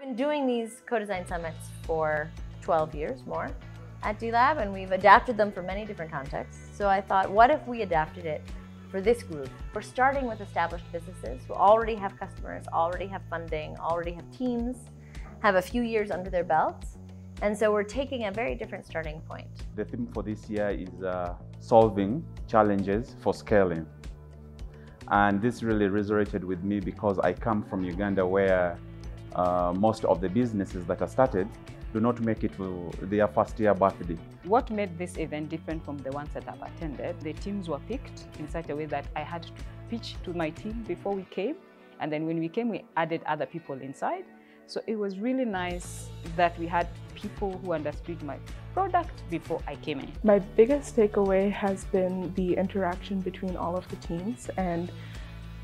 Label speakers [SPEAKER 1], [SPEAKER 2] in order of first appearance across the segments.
[SPEAKER 1] been doing these co-design summits for 12 years more at D-Lab, and we've adapted them for many different contexts. So I thought, what if we adapted it for this group? We're starting with established businesses who already have customers, already have funding, already have teams, have a few years under their belts. And so we're taking a very different starting point.
[SPEAKER 2] The theme for this year is solving challenges for scaling. And this really resonated with me because I come from Uganda, where most of the businesses that are started do not make it to their first year birthday.
[SPEAKER 3] What made this event different from the ones that I've attended, the teams were picked in such a way that I had to pitch to my team before we came. And then when we came, we added other people inside. So it was really nice that we had people who understood my product before I came in.
[SPEAKER 4] My biggest takeaway has been the interaction between all of the teams and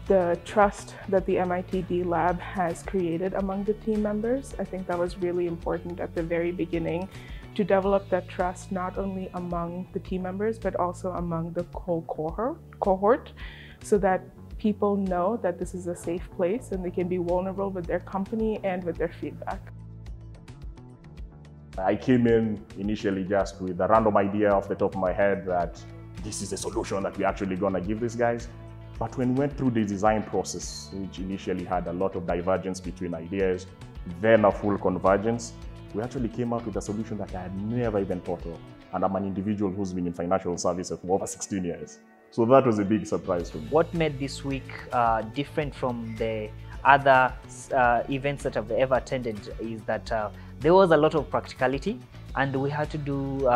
[SPEAKER 4] the trust that the MIT D-Lab has created among the team members. I think that was really important at the very beginning to develop that trust not only among the team members but also among the whole cohort so that people know that this is a safe place and they can be vulnerable with their company and with their feedback.
[SPEAKER 5] I came in initially just with a random idea off the top of my head that this is a solution that we're actually gonna give these guys. But when we went through the design process, which initially had a lot of divergence between ideas, then a full convergence, we actually came out with a solution that I had never even thought of. And I'm an individual who's been in financial services for over 16 years. So that was a big surprise to me.
[SPEAKER 6] What made this week different from the other events that I've ever attended is that there was a lot of practicality, and we had to do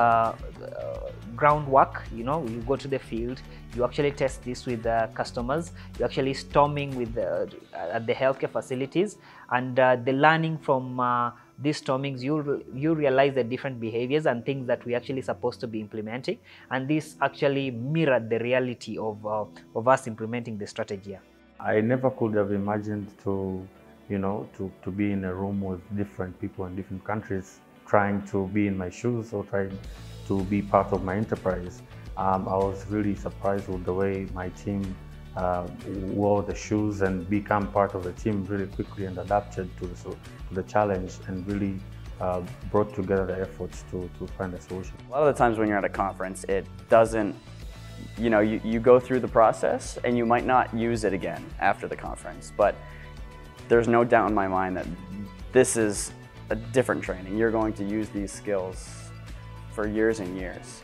[SPEAKER 6] groundwork. You know, you go to the field, you actually test this with customers, you actually storming with at the healthcare facilities, and the learning from these stormings, you realize the different behaviors and things that we actually supposed to be implementing, and this actually mirrored the reality of us implementing the strategy.
[SPEAKER 7] I never could have imagined to be in a room with different people in different countries, trying to be in my shoes or trying to be part of my enterprise. I was really surprised with the way my team wore the shoes and become part of the team really quickly and adapted to the challenge and really brought together the efforts to find a solution.
[SPEAKER 8] A lot of the times when you're at a conference, it doesn't, you go through the process and you might not use it again after the conference, but there's no doubt in my mind that this is a different training. You're going to use these skills for years and years.